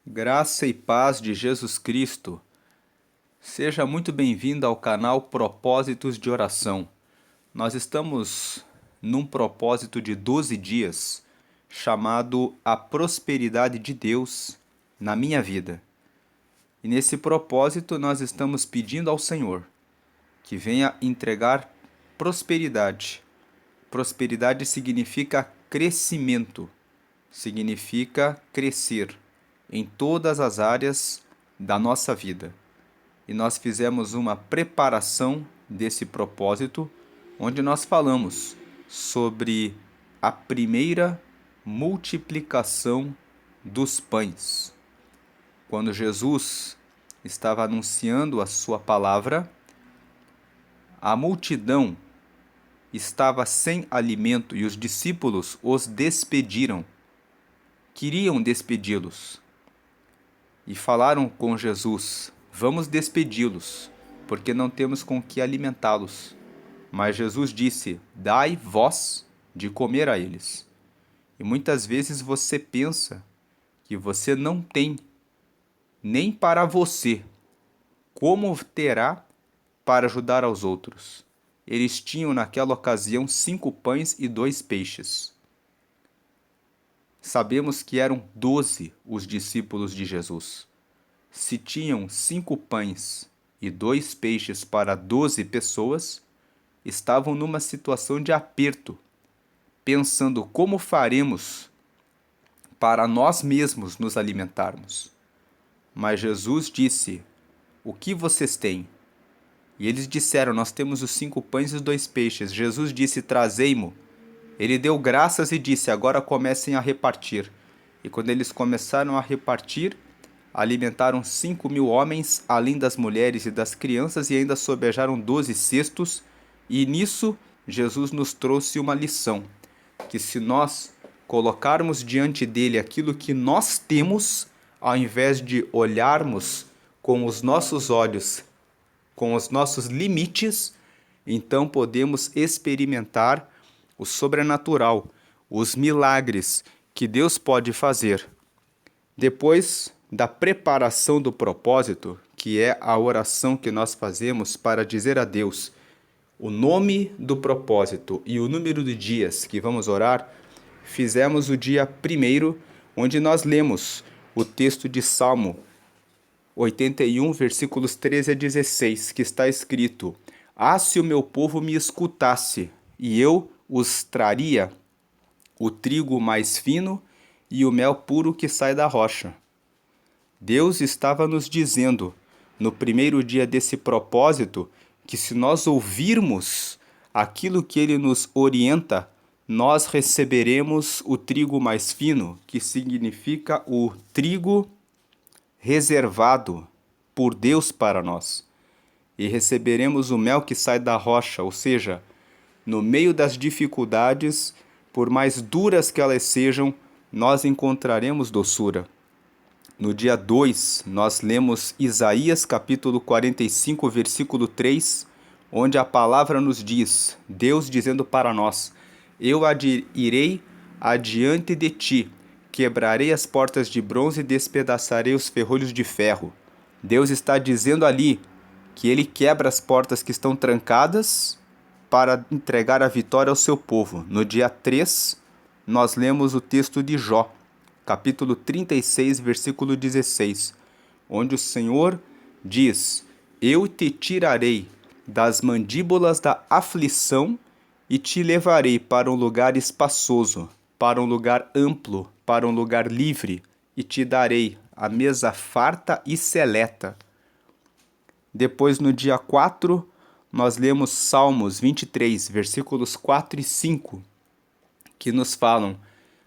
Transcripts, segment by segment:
Graça e paz de Jesus Cristo. Seja muito bem-vindo ao canal Propósitos de Oração. Nós estamos num propósito de 12 dias chamado A Prosperidade de Deus na Minha Vida. E nesse propósito nós estamos pedindo ao Senhor que venha entregar prosperidade. Prosperidade significa crescimento, significa crescer em todas as áreas da nossa vida. E nós fizemos uma preparação desse propósito, onde nós falamos sobre a primeira multiplicação dos pães. Quando Jesus estava anunciando a sua palavra, a multidão estava sem alimento e os discípulos os despediram. Queriam despedi-los. E falaram com Jesus: vamos despedi-los, porque não temos com que alimentá-los. Mas Jesus disse: dai vós de comer a eles. E muitas vezes você pensa que você não tem nem para você, como terá para ajudar aos outros? Eles tinham naquela ocasião 5 pães e 2 peixes. Sabemos que eram 12 os discípulos de Jesus. Se tinham 5 pães e 2 peixes para 12 pessoas, estavam numa situação de aperto, pensando como faremos para nós mesmos nos alimentarmos. Mas Jesus disse: o que vocês têm? E eles disseram: nós temos os 5 pães e os 2 peixes. Jesus disse: trazei-mo. Ele deu graças e disse: agora comecem a repartir. E quando eles começaram a repartir, alimentaram 5.000 homens, além das mulheres e das crianças, e ainda sobejaram 12 cestos. E nisso, Jesus nos trouxe uma lição, que se nós colocarmos diante dele aquilo que nós temos, ao invés de olharmos com os nossos olhos, com os nossos limites, então podemos experimentar o sobrenatural, os milagres que Deus pode fazer. Depois da preparação do propósito, que é a oração que nós fazemos para dizer a Deus o nome do propósito e o número de dias que vamos orar, fizemos o dia 1º, onde nós lemos o texto de Salmo 81, versículos 13 a 16, que está escrito: ah, se o meu povo me escutasse, e eu os traria o trigo mais fino e o mel puro que sai da rocha. Deus estava nos dizendo, no primeiro dia desse propósito, que se nós ouvirmos aquilo que Ele nos orienta, nós receberemos o trigo mais fino, que significa o trigo reservado por Deus para nós. E receberemos o mel que sai da rocha, ou seja, no meio das dificuldades, por mais duras que elas sejam, nós encontraremos doçura. No dia 2, nós lemos Isaías capítulo 45, versículo 3, onde a palavra nos diz, Deus dizendo para nós: eu irei adiante de ti, quebrarei as portas de bronze e despedaçarei os ferrolhos de ferro. Deus está dizendo ali que ele quebra as portas que estão trancadas para entregar a vitória ao seu povo. No dia 3, nós lemos o texto de Jó, capítulo 36, versículo 16, onde o Senhor diz: eu te tirarei das mandíbulas da aflição e te levarei para um lugar espaçoso, para um lugar amplo, para um lugar livre, e te darei a mesa farta e seleta. Depois, no dia 4, nós lemos Salmos 23, versículos 4 e 5, que nos falam: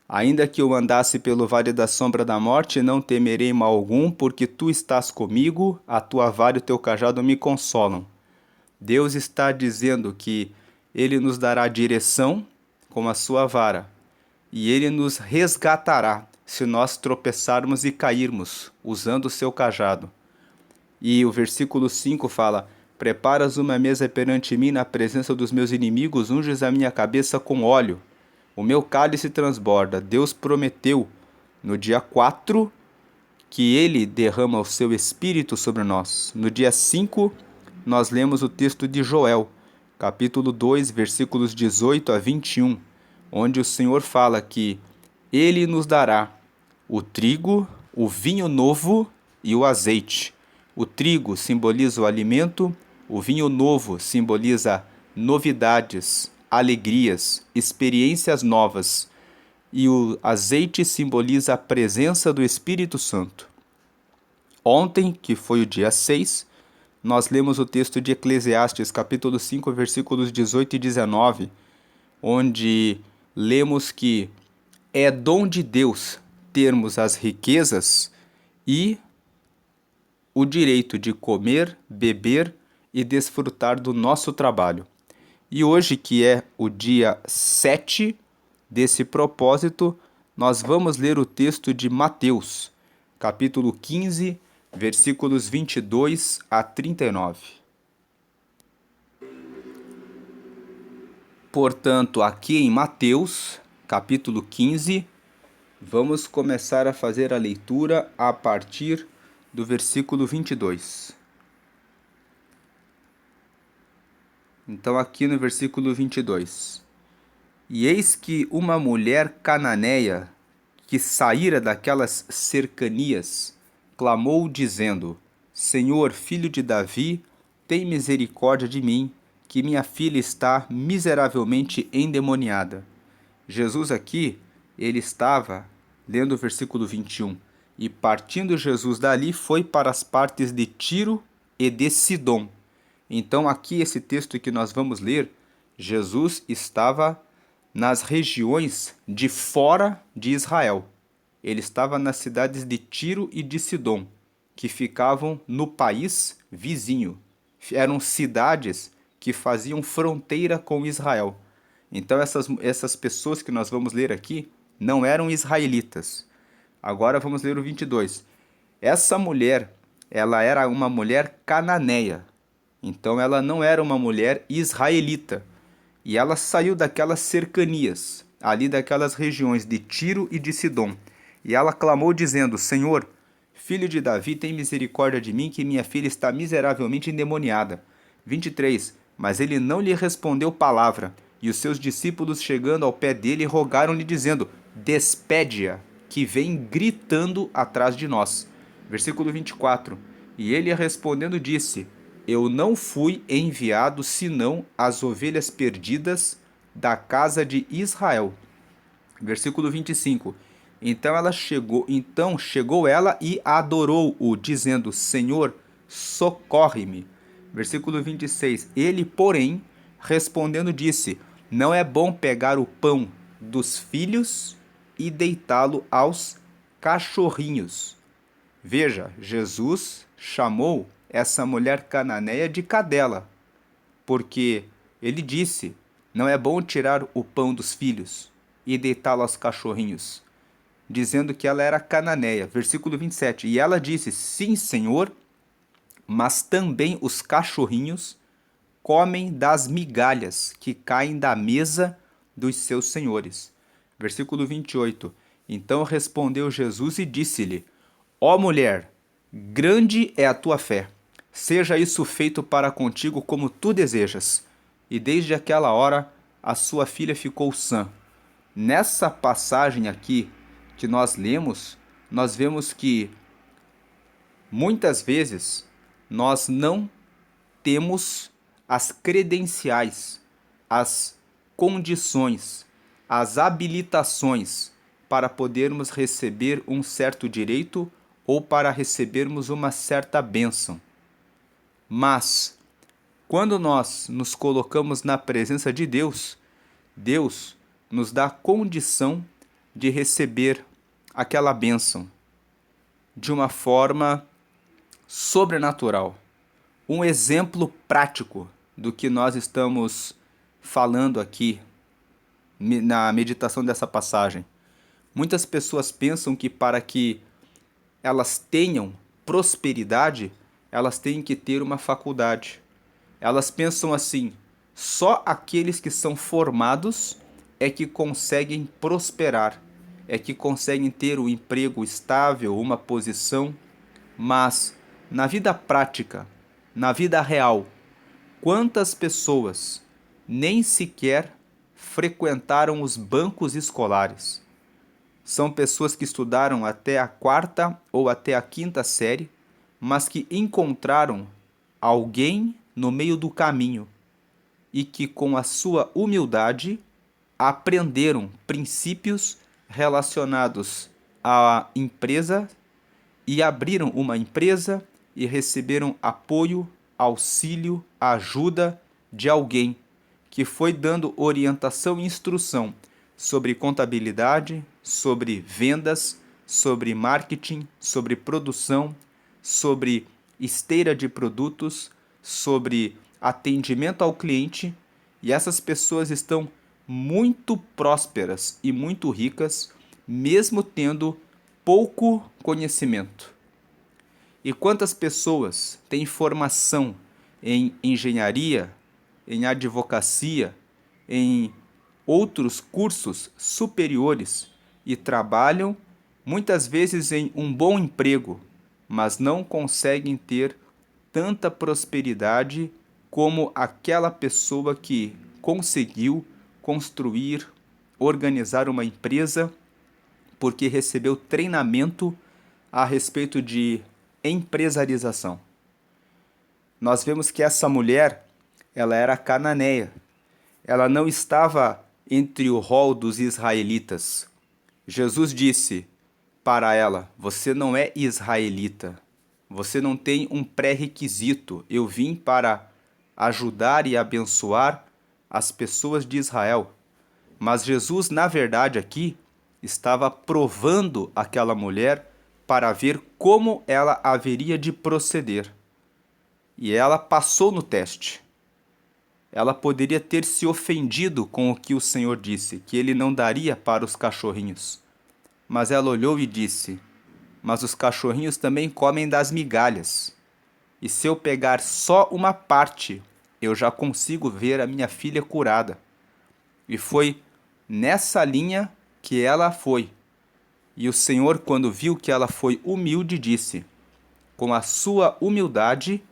ainda que eu andasse pelo vale da sombra da morte, não temerei mal algum, porque tu estás comigo, a tua vara e o teu cajado me consolam. Deus está dizendo que Ele nos dará direção com a sua vara, e Ele nos resgatará se nós tropeçarmos e cairmos, usando o seu cajado. E o versículo 5 fala: preparas uma mesa perante mim na presença dos meus inimigos, unges a minha cabeça com óleo, o meu cálice transborda. Deus prometeu no dia 4 que Ele derrama o seu Espírito sobre nós. No dia 5, nós lemos o texto de Joel, capítulo 2, versículos 18 a 21, onde o Senhor fala que Ele nos dará o trigo, o vinho novo e o azeite. O trigo simboliza o alimento, o vinho novo simboliza novidades, alegrias, experiências novas, e o azeite simboliza a presença do Espírito Santo. Ontem, que foi o dia 6, nós lemos o texto de Eclesiastes, capítulo 5, versículos 18 e 19, onde lemos que é dom de Deus termos as riquezas e o direito de comer, beber e desfrutar do nosso trabalho. E hoje, que é o dia 7 desse propósito, nós vamos ler o texto de Mateus, capítulo 15, versículos 22 a 39. Portanto, aqui em Mateus, capítulo 15, vamos começar a fazer a leitura a partir do versículo 22. Então, aqui no versículo 22. E eis que uma mulher cananeia, que saíra daquelas cercanias, clamou dizendo: Senhor, filho de Davi, tem misericórdia de mim, que minha filha está miseravelmente endemoniada. Jesus aqui, ele estava lendo o versículo 21. E partindo Jesus dali, foi para as partes de Tiro e de Sidom. Então, aqui esse texto que nós vamos ler, Jesus estava nas regiões de fora de Israel. Ele estava nas cidades de Tiro e de Sidom, que ficavam no país vizinho. Eram cidades que faziam fronteira com Israel. Então essas pessoas que nós vamos ler aqui não eram israelitas. Agora vamos ler o 22. Essa mulher, ela era uma mulher cananeia. Então ela não era uma mulher israelita. E ela saiu daquelas cercanias, ali daquelas regiões de Tiro e de Sidom. E ela clamou dizendo: Senhor, filho de Davi, tem misericórdia de mim, que minha filha está miseravelmente endemoniada. 23. Mas ele não lhe respondeu palavra. E os seus discípulos, chegando ao pé dele, rogaram-lhe dizendo: Despede-a, que vem gritando atrás de nós. Versículo 24. E ele respondendo disse: Eu não fui enviado senão as ovelhas perdidas da casa de Israel. Versículo 25. Então chegou ela e adorou-o, dizendo: Senhor, socorre-me. Versículo 26. Ele, porém, respondendo, disse: Não é bom pegar o pão dos filhos e deitá-lo aos cachorrinhos. Veja, Jesus chamou essa mulher cananeia de cadela, porque ele disse: Não é bom tirar o pão dos filhos e deitá-lo aos cachorrinhos, dizendo que ela era cananeia. Versículo 27. E ela disse: Sim, Senhor, mas também os cachorrinhos comem das migalhas que caem da mesa dos seus senhores. Versículo 28. Então respondeu Jesus e disse-lhe: Ó mulher, grande é a tua fé. Seja isso feito para contigo como tu desejas. E desde aquela hora a sua filha ficou sã. Nessa passagem aqui que nós lemos, nós vemos que muitas vezes nós não temos as credenciais, as condições, as habilitações para podermos receber um certo direito ou para recebermos uma certa bênção. Mas, quando nós nos colocamos na presença de Deus, Deus nos dá condição de receber aquela bênção de uma forma sobrenatural. Um exemplo prático do que nós estamos falando aqui na meditação dessa passagem. Muitas pessoas pensam que para que elas tenham prosperidade, elas têm que ter uma faculdade. Elas pensam assim: só aqueles que são formados é que conseguem prosperar. é que conseguem ter um emprego estável, uma posição, mas na vida prática, na vida real, quantas pessoas nem sequer frequentaram os bancos escolares? São pessoas que estudaram até a quarta ou até a quinta série, mas que encontraram alguém no meio do caminho e que, com a sua humildade, aprenderam princípios relacionados à empresa e abriram uma empresa e receberam apoio, auxílio, ajuda de alguém que foi dando orientação e instrução sobre contabilidade, sobre vendas, sobre marketing, sobre produção, sobre esteira de produtos, sobre atendimento ao cliente, e essas pessoas estão muito prósperas e muito ricas, mesmo tendo pouco conhecimento. E quantas pessoas têm formação em engenharia, em advocacia, em outros cursos superiores e trabalham muitas vezes em um bom emprego, mas não conseguem ter tanta prosperidade como aquela pessoa que conseguiu construir, organizar uma empresa porque recebeu treinamento a respeito de empresarização. Nós vemos que essa mulher, ela era cananeia. Ela não estava entre o rol dos israelitas. Jesus disse para ela: você não é israelita. Você não tem um pré-requisito. Eu vim para ajudar e abençoar as pessoas de Israel. Mas Jesus, na verdade, aqui estava provando aquela mulher para ver como ela haveria de proceder. E ela passou no teste. Ela poderia ter se ofendido com o que o Senhor disse, que ele não daria para os cachorrinhos. Mas ela olhou e disse: mas os cachorrinhos também comem das migalhas. E se eu pegar só uma parte, eu já consigo ver a minha filha curada. E foi nessa linha que ela foi. E o Senhor, quando viu que ela foi humilde, disse: com a sua humildade,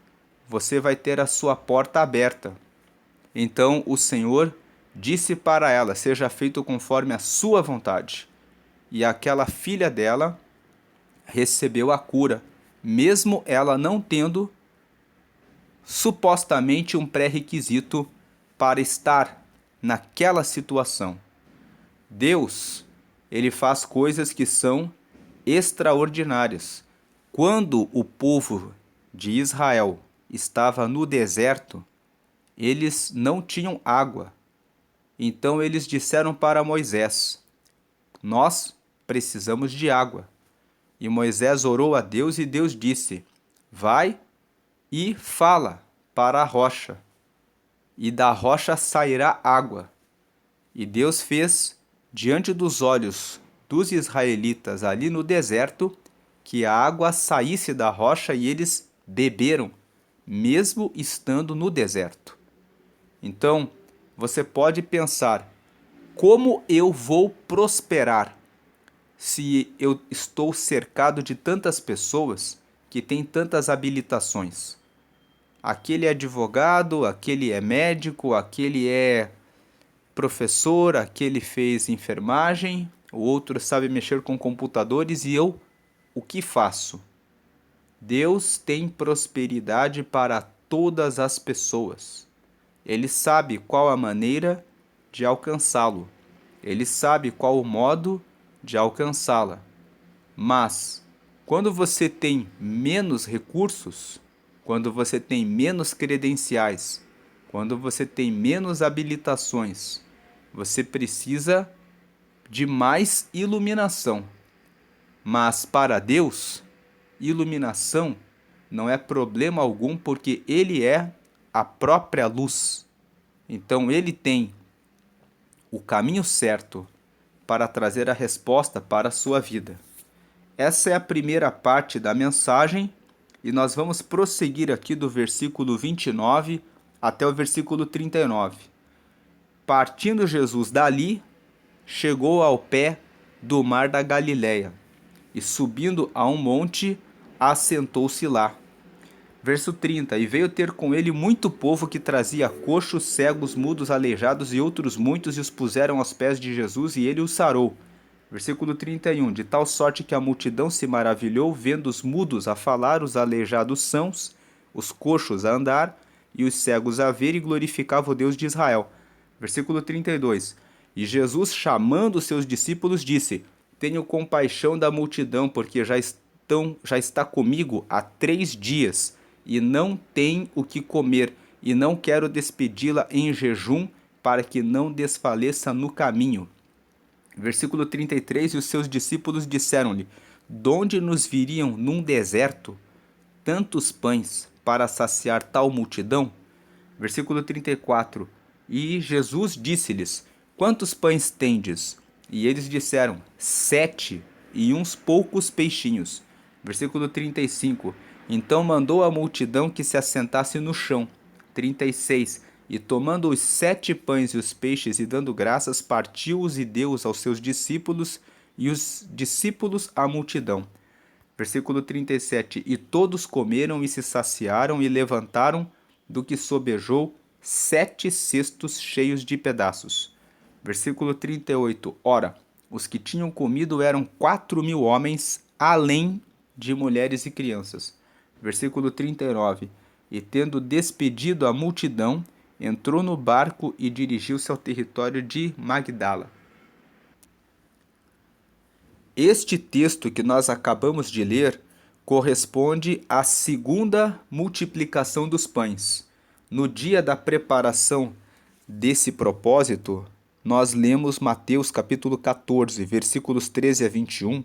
você vai ter a sua porta aberta. Então o Senhor disse para ela: seja feito conforme a sua vontade. E aquela filha dela recebeu a cura, mesmo ela não tendo supostamente um pré-requisito para estar naquela situação. Deus, ele faz coisas que são extraordinárias. Quando o povo de Israel estava no deserto, eles não tinham água. Então eles disseram para Moisés: nós precisamos de água. E Moisés orou a Deus e Deus disse: vai e fala para a rocha, e da rocha sairá água. E Deus fez diante dos olhos dos israelitas ali no deserto que a água saísse da rocha e eles beberam, mesmo estando no deserto. Então, você pode pensar: como eu vou prosperar se eu estou cercado de tantas pessoas que têm tantas habilitações? Aquele é advogado, aquele é médico, aquele é professor, aquele fez enfermagem, o outro sabe mexer com computadores e eu, o que faço? Deus tem prosperidade para todas as pessoas. Ele sabe qual a maneira de alcançá-lo. Ele sabe qual o modo de alcançá-la. Mas, quando você tem menos recursos, quando você tem menos credenciais, quando você tem menos habilitações, você precisa de mais iluminação. Mas para Deus, iluminação não é problema algum, porque Ele é a própria luz. Então Ele tem o caminho certo para trazer a resposta para a sua vida. Essa é a primeira parte da mensagem e nós vamos prosseguir aqui do versículo 29 até o versículo 39. Partindo Jesus dali, chegou ao pé do mar da Galileia, e subindo a um monte, assentou-se lá. Verso 30, e veio ter com ele muito povo que trazia coxos, cegos, mudos, aleijados e outros muitos, e os puseram aos pés de Jesus, e ele os sarou. Versículo 31, de tal sorte que a multidão se maravilhou, vendo os mudos a falar, os aleijados sãos, os coxos a andar, e os cegos a ver, e glorificava o Deus de Israel. Versículo 32, e Jesus, chamando os seus discípulos, disse: Tenho compaixão da multidão, porque já está comigo há 3 dias, e não tem o que comer, e não quero despedi-la em jejum, para que não desfaleça no caminho. Versículo 33, e os seus discípulos disseram-lhe: Donde nos viriam num deserto tantos pães para saciar tal multidão? Versículo 34, e Jesus disse-lhes: Quantos pães tendes? E eles disseram: 7, e uns poucos peixinhos. Versículo 35, então mandou a multidão que se assentasse no chão. 36, e tomando os 7 pães e os peixes, e dando graças, partiu-os e deu-os aos seus discípulos, e os discípulos à multidão. Versículo 37, e todos comeram e se saciaram, e levantaram do que sobejou 7 cestos cheios de pedaços. Versículo 38, ora, os que tinham comido eram 4.000 homens, além de mulheres e crianças. Versículo 39, e tendo despedido a multidão, entrou no barco e dirigiu-se ao território de Magdala. Este texto que nós acabamos de ler corresponde à segunda multiplicação dos pães. No dia da preparação desse propósito, nós lemos Mateus capítulo 14, versículos 13 a 21,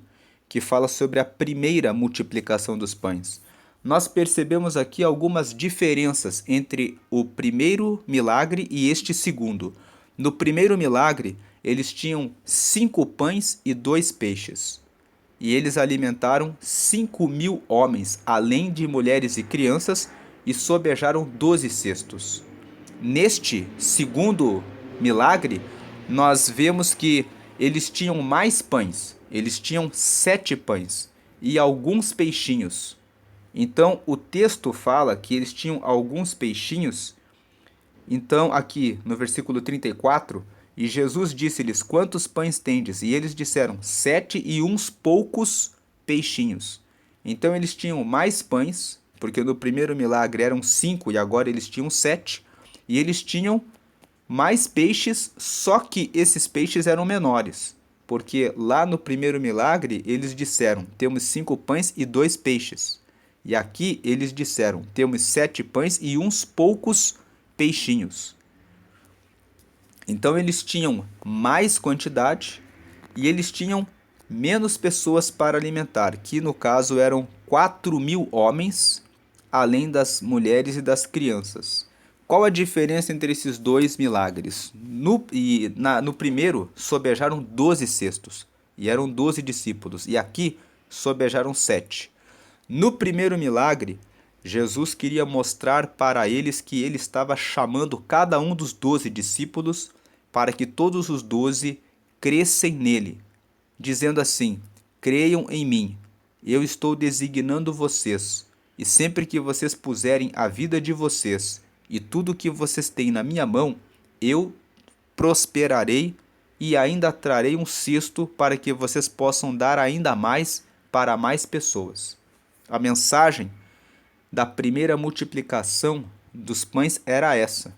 que fala sobre a primeira multiplicação dos pães. Nós percebemos aqui algumas diferenças entre o primeiro milagre e este segundo. No primeiro milagre, eles tinham 5 pães e 2 peixes. E eles alimentaram 5.000 homens, além de mulheres e crianças, e sobejaram 12 cestos. Neste segundo milagre, nós vemos que eles tinham mais pães. Eles tinham 7 pães e alguns peixinhos. Então, o texto fala que eles tinham alguns peixinhos. Então, aqui no versículo 34, e Jesus disse-lhes: Quantos pães tendes? E eles disseram: 7 e uns poucos peixinhos. Então, eles tinham mais pães, porque no primeiro milagre eram 5 e agora eles tinham 7. E eles tinham mais peixes, só que esses peixes eram menores. Porque lá no primeiro milagre eles disseram: Temos 5 pães e 2 peixes. E aqui eles disseram: Temos 7 pães e uns poucos peixinhos. Então eles tinham mais quantidade e eles tinham menos pessoas para alimentar, que no caso eram 4.000 homens, além das mulheres e das crianças. Qual a diferença entre esses dois milagres? No primeiro, sobejaram 12 cestos, e eram 12 discípulos, e aqui sobejaram 7. No primeiro milagre, Jesus queria mostrar para eles que ele estava chamando cada um dos 12 discípulos para que todos os 12 crescem nele, dizendo assim: Creiam em mim, eu estou designando vocês, e sempre que vocês puserem a vida de vocês e tudo que vocês têm na minha mão, eu prosperarei e ainda trarei um cesto para que vocês possam dar ainda mais para mais pessoas. A mensagem da primeira multiplicação dos pães era essa.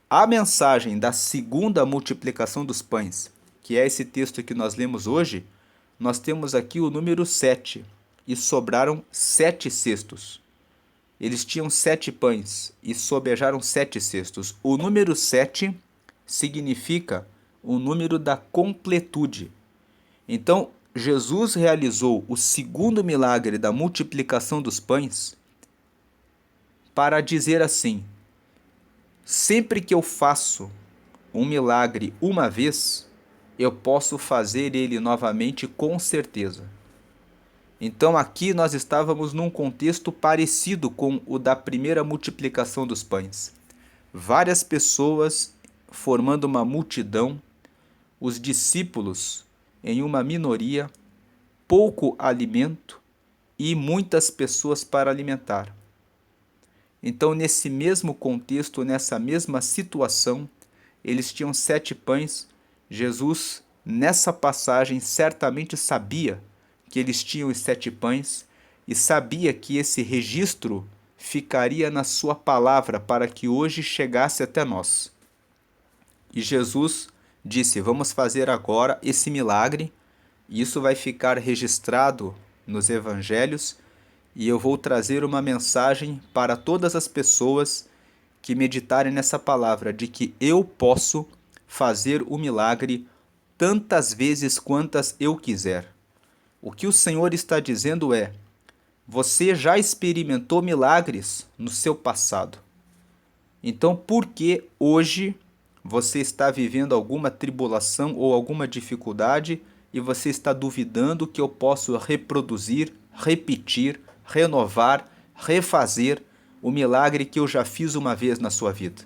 A mensagem da segunda multiplicação dos pães, que é esse texto que nós lemos hoje, nós temos aqui o número 7, e sobraram 7 cestos. Eles tinham 7 pães e sobejaram 7 cestos. O número 7 significa o número da completude. Então, Jesus realizou o segundo milagre da multiplicação dos pães para dizer assim: sempre que eu faço um milagre uma vez, eu posso fazer ele novamente com certeza. Então aqui nós estávamos num contexto parecido com o da primeira multiplicação dos pães. Várias pessoas formando uma multidão, os discípulos em uma minoria, pouco alimento e muitas pessoas para alimentar. Então, nesse mesmo contexto, nessa mesma situação, eles tinham 7 pães. Jesus, nessa passagem, certamente sabia que eles tinham os 7 pães e sabia que esse registro ficaria na sua palavra para que hoje chegasse até nós. E Jesus disse: vamos fazer agora esse milagre, e isso vai ficar registrado nos evangelhos, e eu vou trazer uma mensagem para todas as pessoas que meditarem nessa palavra, de que eu posso fazer o milagre tantas vezes quantas eu quiser. O que o Senhor está dizendo é: você já experimentou milagres no seu passado. Então, por que hoje você está vivendo alguma tribulação ou alguma dificuldade e você está duvidando que eu posso reproduzir, repetir, renovar, refazer o milagre que eu já fiz uma vez na sua vida?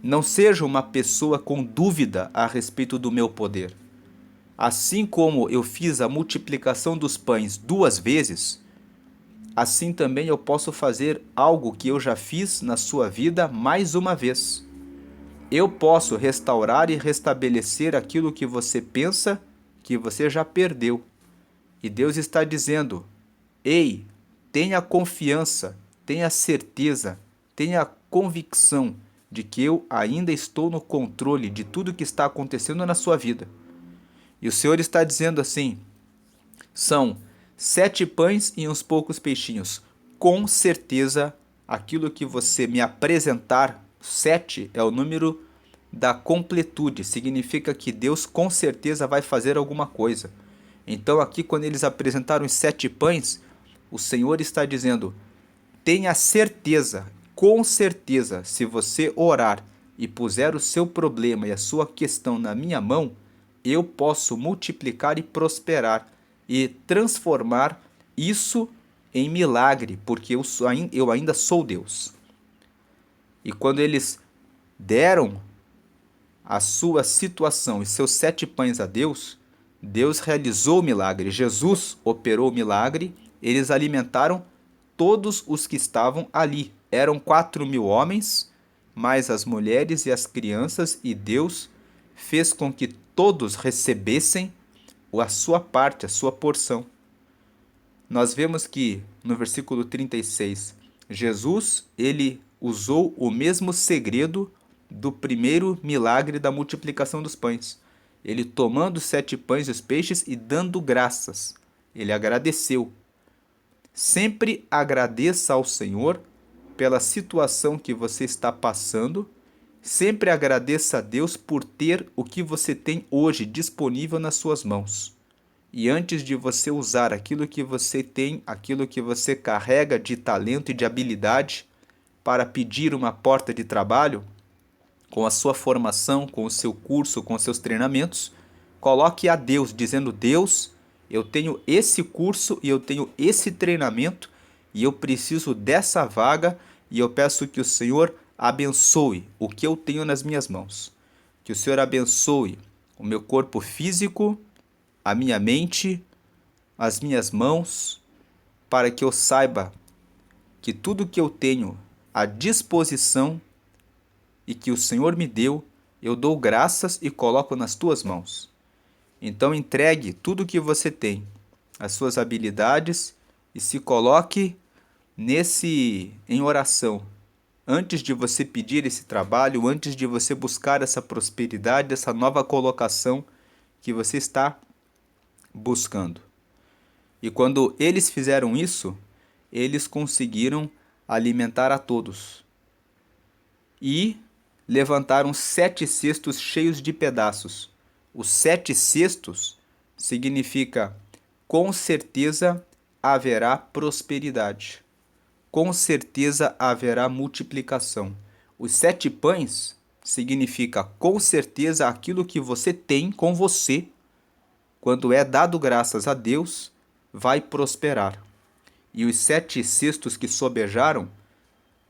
Não seja uma pessoa com dúvida a respeito do meu poder. Assim como eu fiz a multiplicação dos pães 2 vezes, assim também eu posso fazer algo que eu já fiz na sua vida mais uma vez. Eu posso restaurar e restabelecer aquilo que você pensa que você já perdeu. E Deus está dizendo: ei, tenha confiança, tenha certeza, tenha convicção de que eu ainda estou no controle de tudo que está acontecendo na sua vida. E o Senhor está dizendo assim: são 7 pães e uns poucos peixinhos. Com certeza, aquilo que você me apresentar, 7 é o número da completude. Significa que Deus com certeza vai fazer alguma coisa. Então aqui, quando eles apresentaram os 7 pães, o Senhor está dizendo: tenha certeza, com certeza, se você orar e puser o seu problema e a sua questão na minha mão, eu posso multiplicar e prosperar e transformar isso em milagre, porque eu ainda sou Deus. E quando eles deram a sua situação e seus 7 pães a Deus, Deus realizou o milagre. Jesus operou o milagre. Eles alimentaram todos os que estavam ali. Eram 4.000 homens, mais as mulheres e as crianças, e Deus fez com que todos recebessem a sua parte, a sua porção. Nós vemos que no versículo 36, Jesus, ele usou o mesmo segredo do primeiro milagre da multiplicação dos pães. Ele tomando os 7 pães e os peixes e dando graças. Ele agradeceu. Sempre agradeça ao Senhor pela situação que você está passando. Sempre agradeça a Deus por ter o que você tem hoje disponível nas suas mãos. E antes de você usar aquilo que você tem, aquilo que você carrega de talento e de habilidade para pedir uma porta de trabalho, com a sua formação, com o seu curso, com os seus treinamentos, coloque a Deus, dizendo: Deus, eu tenho esse curso e eu tenho esse treinamento e eu preciso dessa vaga e eu peço que o Senhor abençoe o que eu tenho nas minhas mãos. Que o Senhor abençoe o meu corpo físico, a minha mente, as minhas mãos, para que eu saiba que tudo que eu tenho à disposição e que o Senhor me deu, eu dou graças e coloco nas tuas mãos. Então entregue tudo que você tem, as suas habilidades, e se coloque em oração. Antes de você pedir esse trabalho, antes de você buscar essa prosperidade, essa nova colocação que você está buscando. E quando eles fizeram isso, eles conseguiram alimentar a todos. E levantaram 7 cestos cheios de pedaços. Os 7 cestos significa: com certeza haverá prosperidade. Com certeza haverá multiplicação. Os 7 pães significa: com certeza aquilo que você tem com você, quando é dado graças a Deus, vai prosperar. E os 7 cestos que sobejaram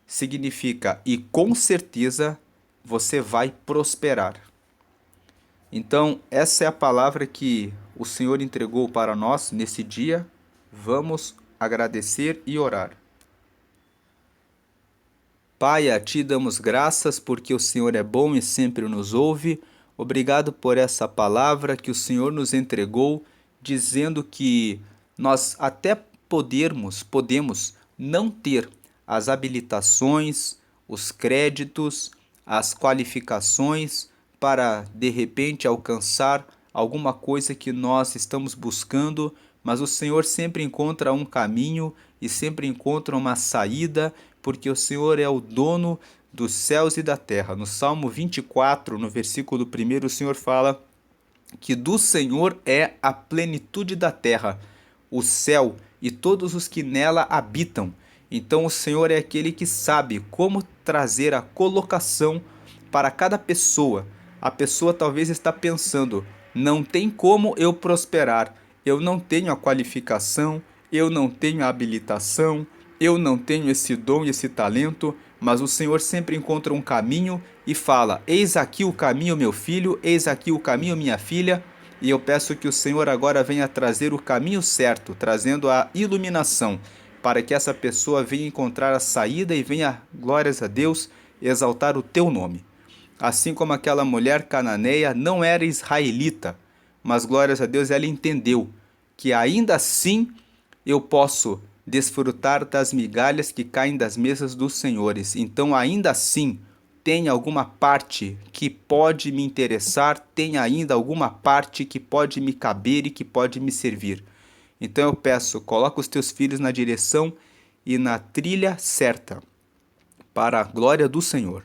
significa: e com certeza você vai prosperar. Então, essa é a palavra que o Senhor entregou para nós nesse dia. Vamos agradecer e orar. Pai, a Ti damos graças porque o Senhor é bom e sempre nos ouve. Obrigado por essa palavra que o Senhor nos entregou, dizendo que nós até podemos não ter as habilitações, os créditos, as qualificações para de repente alcançar alguma coisa que nós estamos buscando, mas o Senhor sempre encontra um caminho e sempre encontra uma saída, porque o Senhor é o dono dos céus e da terra. No Salmo 24, no versículo 1, o Senhor fala que do Senhor é a plenitude da terra, o céu e todos os que nela habitam. Então o Senhor é aquele que sabe como trazer a colocação para cada pessoa. A pessoa talvez está pensando: não tem como eu prosperar, eu não tenho a qualificação, eu não tenho a habilitação, eu não tenho esse dom e esse talento, mas o Senhor sempre encontra um caminho e fala: eis aqui o caminho, meu filho, eis aqui o caminho, minha filha. E eu peço que o Senhor agora venha trazer o caminho certo, trazendo a iluminação, para que essa pessoa venha encontrar a saída e venha, glórias a Deus, exaltar o teu nome. Assim como aquela mulher cananeia não era israelita, mas glórias a Deus ela entendeu que ainda assim eu posso desfrutar das migalhas que caem das mesas dos senhores. Então, ainda assim, tem alguma parte que pode me interessar, tem ainda alguma parte que pode me caber e que pode me servir. Então eu peço, coloca os teus filhos na direção e na trilha certa, para a glória do Senhor.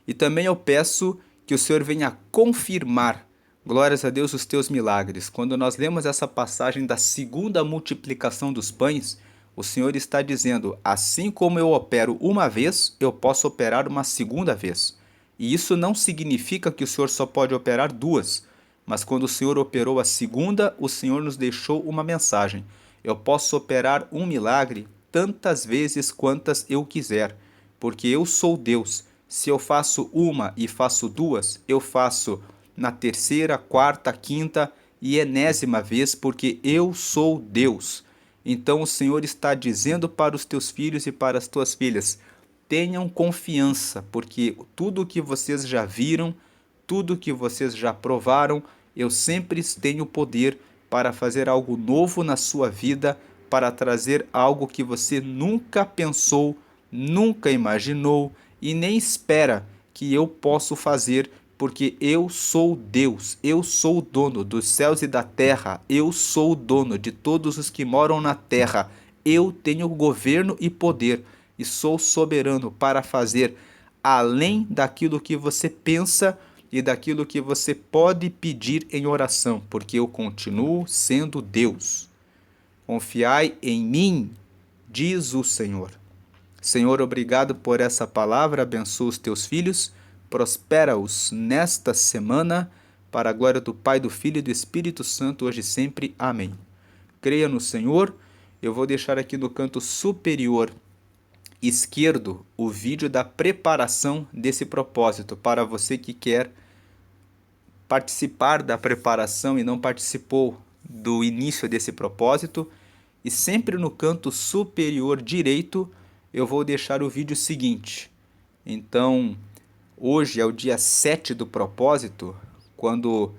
E também eu peço que o Senhor venha confirmar, glórias a Deus, os teus milagres. Quando nós lemos essa passagem da segunda multiplicação dos pães, o Senhor está dizendo: assim como eu opero uma vez, eu posso operar uma segunda vez. E isso não significa que o Senhor só pode operar duas, mas quando o Senhor operou a segunda, o Senhor nos deixou uma mensagem: eu posso operar um milagre tantas vezes quantas eu quiser, porque eu sou Deus. Se eu faço uma e faço duas, eu faço na terceira, quarta, quinta e enésima vez, porque eu sou Deus. Então o Senhor está dizendo para os teus filhos e para as tuas filhas: tenham confiança, porque tudo o que vocês já viram, tudo o que vocês já provaram, eu sempre tenho poder para fazer algo novo na sua vida, para trazer algo que você nunca pensou, nunca imaginou e nem espera que eu possa fazer, porque eu sou Deus, eu sou o dono dos céus e da terra, eu sou o dono de todos os que moram na terra, eu tenho governo e poder e sou soberano para fazer além daquilo que você pensa e daquilo que você pode pedir em oração, porque eu continuo sendo Deus. Confiai em mim, diz o Senhor. Senhor, obrigado por essa palavra, abençoa os teus filhos, prospera-os nesta semana, para a glória do Pai, do Filho e do Espírito Santo, hoje e sempre. Amém. Creia no Senhor. Eu vou deixar aqui no canto superior esquerdo o vídeo da preparação desse propósito, para você que quer participar da preparação e não participou do início desse propósito. E sempre no canto superior direito eu vou deixar o vídeo seguinte. Então, hoje é o dia 7 do propósito, quando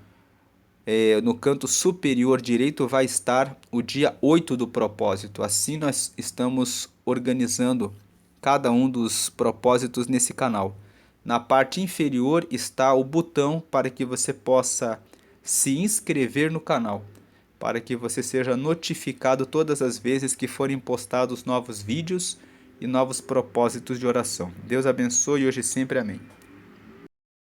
no canto superior direito vai estar o dia 8 do propósito. Assim nós estamos organizando cada um dos propósitos nesse canal. Na parte inferior está o botão para que você possa se inscrever no canal, para que você seja notificado todas as vezes que forem postados novos vídeos e novos propósitos de oração. Deus abençoe hoje e sempre. Amém.